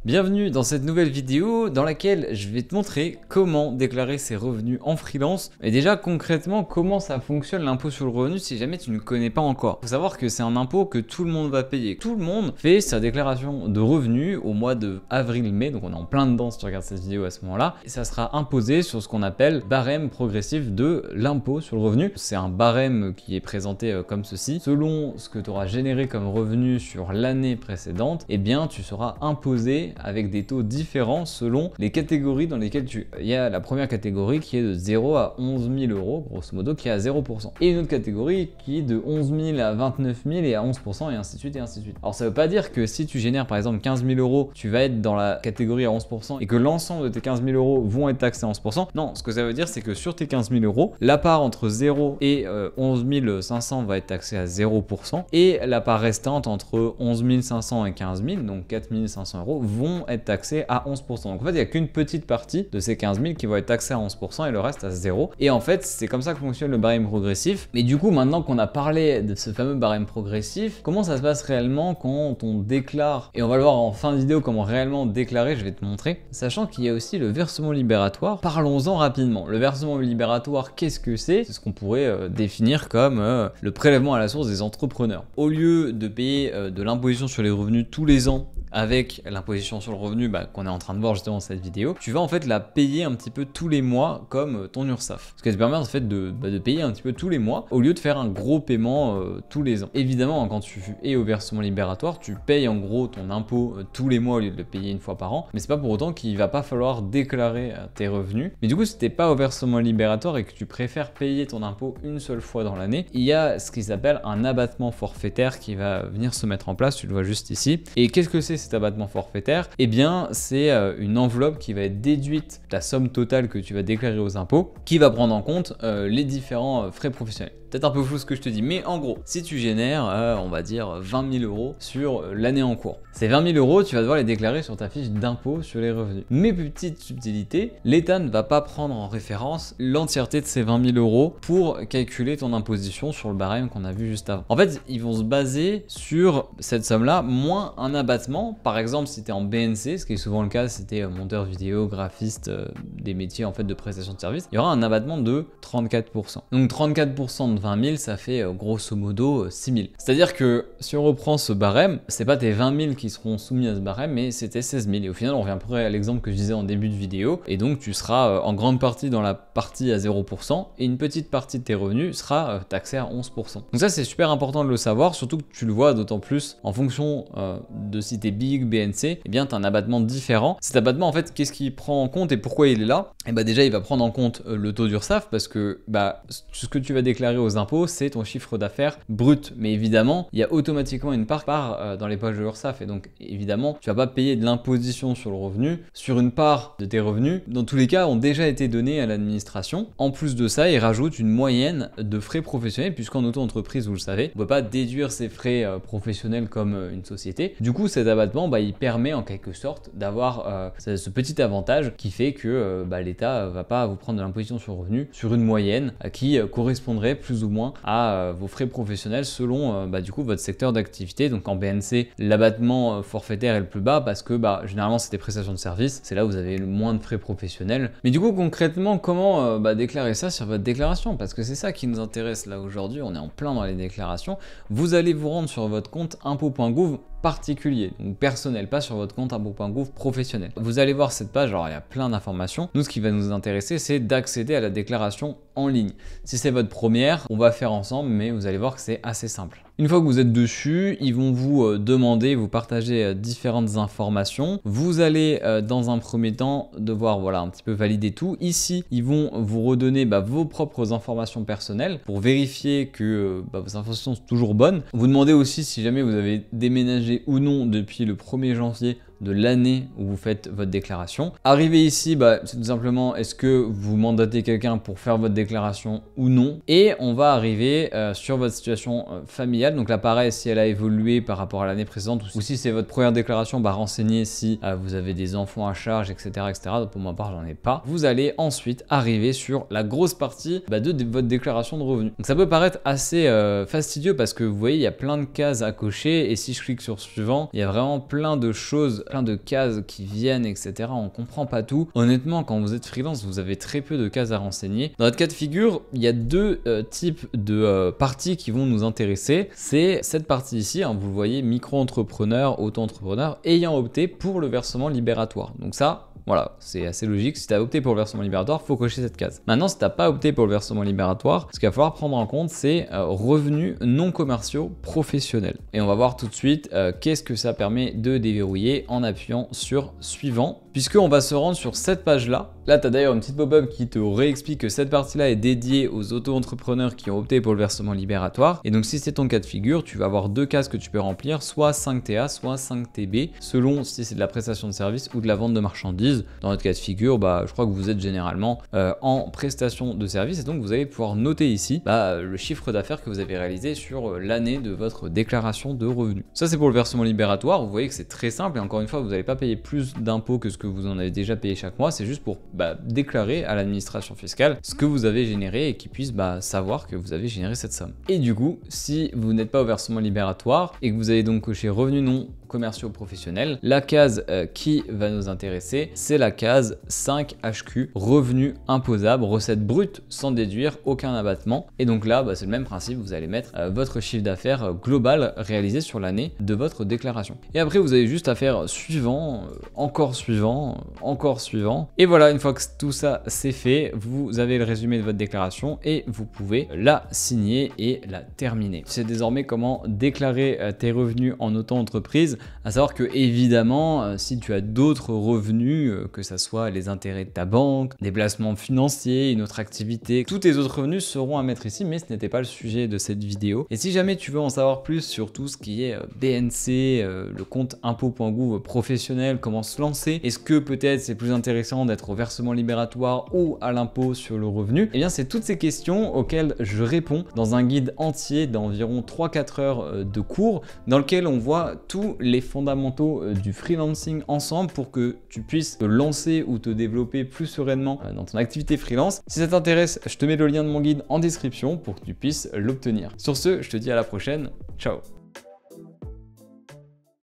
Bienvenue dans cette nouvelle vidéo dans laquelle je vais te montrer comment déclarer ses revenus en freelance et déjà concrètement comment ça fonctionne l'impôt sur le revenu si jamais tu ne connais pas encore. Il faut savoir que c'est un impôt que tout le monde va payer. Tout le monde fait sa déclaration de revenus au mois de avril-mai, donc on est en plein dedans si tu regardes cette vidéo à ce moment-là, et ça sera imposé sur ce qu'on appelle barème progressif de l'impôt sur le revenu. C'est un barème qui est présenté comme ceci. Selon ce que tu auras généré comme revenu sur l'année précédente, eh bien tu seras imposé avec des taux différents selon les catégories dans lesquelles il y a la première catégorie qui est de 0 à 11 000 euros, grosso modo, qui est à 0%. Et une autre catégorie qui est de 11 000 à 29 000 et à 11%, et ainsi de suite, et ainsi de suite. Alors ça veut pas dire que si tu génères par exemple 15 000 euros, tu vas être dans la catégorie à 11% et que l'ensemble de tes 15 000 euros vont être taxés à 11%. Non, ce que ça veut dire, c'est que sur tes 15 000 euros, la part entre 0 et 11 500 va être taxée à 0%, et la part restante entre 11 500 et 15 000, donc 4 500 euros, vont être taxés à 11%. Donc en fait, il n'y a qu'une petite partie de ces 15 000 qui vont être taxés à 11% et le reste à 0. Et en fait, c'est comme ça que fonctionne le barème progressif. Mais du coup, maintenant qu'on a parlé de ce fameux barème progressif, comment ça se passe réellement quand on déclare? Et on va le voir en fin de vidéo comment réellement déclarer, je vais te montrer. Sachant qu'il y a aussi le versement libératoire. Parlons-en rapidement. Le versement libératoire, qu'est-ce que c'est? C'est ce qu'on pourrait définir comme le prélèvement à la source des entrepreneurs. Au lieu de payer de l'imposition sur les revenus tous les ans avec l'imposition sur le revenu qu'on est en train de voir justement dans cette vidéo, tu vas en fait la payer un petit peu tous les mois comme ton URSSAF. Ce qui te permet en fait de payer un petit peu tous les mois au lieu de faire un gros paiement tous les ans. Évidemment, quand tu es au versement libératoire, tu payes en gros ton impôt tous les mois au lieu de le payer une fois par an, mais c'est pas pour autant qu'il va pas falloir déclarer tes revenus. Mais du coup, si t'es pas au versement libératoire et que tu préfères payer ton impôt une seule fois dans l'année, il y a ce qui s'appelle un abattement forfaitaire qui va venir se mettre en place, tu le vois juste ici. Et qu'est-ce que c'est cet abattement forfaitaire? Eh bien, c'est une enveloppe qui va être déduite de la somme totale que tu vas déclarer aux impôts, qui va prendre en compte les différents frais professionnels. Peut-être un peu flou ce que je te dis, mais en gros, si tu génères, on va dire 20 000 euros sur l'année en cours, ces 20 000 euros, tu vas devoir les déclarer sur ta fiche d'impôt sur les revenus. Mais petite subtilité, l'État ne va pas prendre en référence l'entièreté de ces 20 000 euros pour calculer ton imposition sur le barème qu'on a vu juste avant. En fait, ils vont se baser sur cette somme-là, moins un abattement. Par exemple, si tu es en BNC, ce qui est souvent le cas, si tu es monteur vidéo, graphiste, des métiers en fait de prestation de service, il y aura un abattement de 34%. Donc 34% de 20 000, ça fait grosso modo 6 000. C'est-à-dire que si on reprend ce barème, c'est pas tes 20 000 qui seront soumis à ce barème, mais c'était 16 000. Et au final, on revient à l'exemple que je disais en début de vidéo. Et donc, tu seras en grande partie dans la partie à 0% et une petite partie de tes revenus sera taxée à 11%. Donc ça, c'est super important de le savoir, surtout que tu le vois d'autant plus en fonction de si t'es big, BNC, eh bien, tu as un abattement différent. Cet abattement, en fait, qu'est-ce qu'il prend en compte et pourquoi il est là? Et bah déjà, il va prendre en compte le taux d'URSSAF parce que ce que tu vas déclarer aux impôts, c'est ton chiffre d'affaires brut. Mais évidemment, il y a automatiquement une part dans les poches de l'URSSAF. Et donc, évidemment, tu vas pas payer de l'imposition sur le revenu sur une part de tes revenus. Dans tous les cas, ont déjà été donnés à l'administration. En plus de ça, il rajoute une moyenne de frais professionnels, puisqu'en auto-entreprise, vous le savez, on ne peut pas déduire ses frais professionnels comme une société. Du coup, cet abattement, il permet en quelque sorte d'avoir ce petit avantage qui fait que l'État va pas vous prendre de l'imposition sur le revenu sur une moyenne qui correspondrait plus ou moins à vos frais professionnels selon du coup votre secteur d'activité. Donc en BNC, l'abattement forfaitaire est le plus bas parce que généralement c'est des prestations de services, c'est là où vous avez le moins de frais professionnels. Mais du coup concrètement, comment déclarer ça sur votre déclaration? Parce que c'est ça qui nous intéresse là aujourd'hui, on est en plein dans les déclarations. Vous allez vous rendre sur votre compte impôt.gouv particulier, donc personnel, pas sur votre compte impôt.gouv professionnel. Vous allez voir cette page, alors il y a plein d'informations. Nous, ce qui va nous intéresser, c'est d'accéder à la déclaration en ligne. Si c'est votre première, on va faire ensemble, mais vous allez voir que c'est assez simple. Une fois que vous êtes dessus, ils vont vous demander, vous partager différentes informations. Vous allez dans un premier temps devoir un petit peu valider tout. Ici, ils vont vous redonner vos propres informations personnelles pour vérifier que vos informations sont toujours bonnes. Vous demandez aussi si jamais vous avez déménagé ou non depuis le 1er janvier de l'année où vous faites votre déclaration. Arrivé ici, c'est tout simplement est-ce que vous mandatez quelqu'un pour faire votre déclaration ou non. Et on va arriver sur votre situation familiale. Donc là pareil, si elle a évolué par rapport à l'année précédente ou si c'est votre première déclaration, renseignez si vous avez des enfants à charge, etc. Donc pour ma part, j'en ai pas. Vous allez ensuite arriver sur la grosse partie de votre déclaration de revenus. Donc ça peut paraître assez fastidieux parce que vous voyez, il y a plein de cases à cocher et si je clique sur suivant, il y a vraiment plein de choses plein de cases qui viennent, etc. On comprend pas tout. Honnêtement, quand vous êtes freelance, vous avez très peu de cases à renseigner. Dans notre cas de figure, il y a deux types de parties qui vont nous intéresser. C'est cette partie ici, hein, vous le voyez, micro-entrepreneur, auto-entrepreneur, ayant opté pour le versement libératoire. Donc ça, voilà, c'est assez logique. Si tu as opté pour le versement libératoire, il faut cocher cette case. Maintenant, si tu n'as pas opté pour le versement libératoire, ce qu'il va falloir prendre en compte, c'est revenus non commerciaux professionnels. Et on va voir tout de suite qu'est-ce que ça permet de déverrouiller en appuyant sur suivant, puisqu'on va se rendre sur cette page-là. Là, tu as d'ailleurs une petite pop-up qui te réexplique que cette partie-là est dédiée aux auto-entrepreneurs qui ont opté pour le versement libératoire. Et donc, si c'est ton cas de figure, tu vas avoir deux cases que tu peux remplir, soit 5TA, soit 5TB, selon si c'est de la prestation de service ou de la vente de marchandises. Dans notre cas de figure, je crois que vous êtes généralement en prestation de service et donc vous allez pouvoir noter ici le chiffre d'affaires que vous avez réalisé sur l'année de votre déclaration de revenus. Ça, c'est pour le versement libératoire. Vous voyez que c'est très simple et encore une fois, vous n'allez pas payer plus d'impôts que ce que vous en avez déjà payé chaque mois. C'est juste pour déclarer à l'administration fiscale ce que vous avez généré et qu'ils puissent savoir que vous avez généré cette somme. Et du coup, si vous n'êtes pas au versement libératoire et que vous avez donc coché revenus non commerciaux professionnels, la case qui va nous intéresser, c'est la case 5HQ, revenus imposables, recettes brutes sans déduire aucun abattement. Et donc là, c'est le même principe, vous allez mettre votre chiffre d'affaires global réalisé sur l'année de votre déclaration. Et après, vous avez juste à faire suivant, encore suivant, encore suivant. Et voilà, une fois que tout ça c'est fait, vous avez le résumé de votre déclaration et vous pouvez la signer et la terminer. Tu sais désormais comment déclarer tes revenus en auto-entreprise. À savoir que évidemment, si tu as d'autres revenus, que ça soit les intérêts de ta banque, des placements financiers, une autre activité, tous tes autres revenus seront à mettre ici, mais ce n'était pas le sujet de cette vidéo. Et si jamais tu veux en savoir plus sur tout ce qui est BNC, le compte impôt.gouv professionnel, comment se lancer, est-ce que peut-être c'est plus intéressant d'être au versement libératoire ou à l'impôt sur le revenu, eh bien c'est toutes ces questions auxquelles je réponds dans un guide entier d'environ 3-4 heures de cours dans lequel on voit tous les fondamentaux du freelancing ensemble pour que tu puisses te lancer ou te développer plus sereinement dans ton activité freelance. Si ça t'intéresse, je te mets le lien de mon guide en description pour que tu puisses l'obtenir. Sur ce, je te dis à la prochaine. Ciao!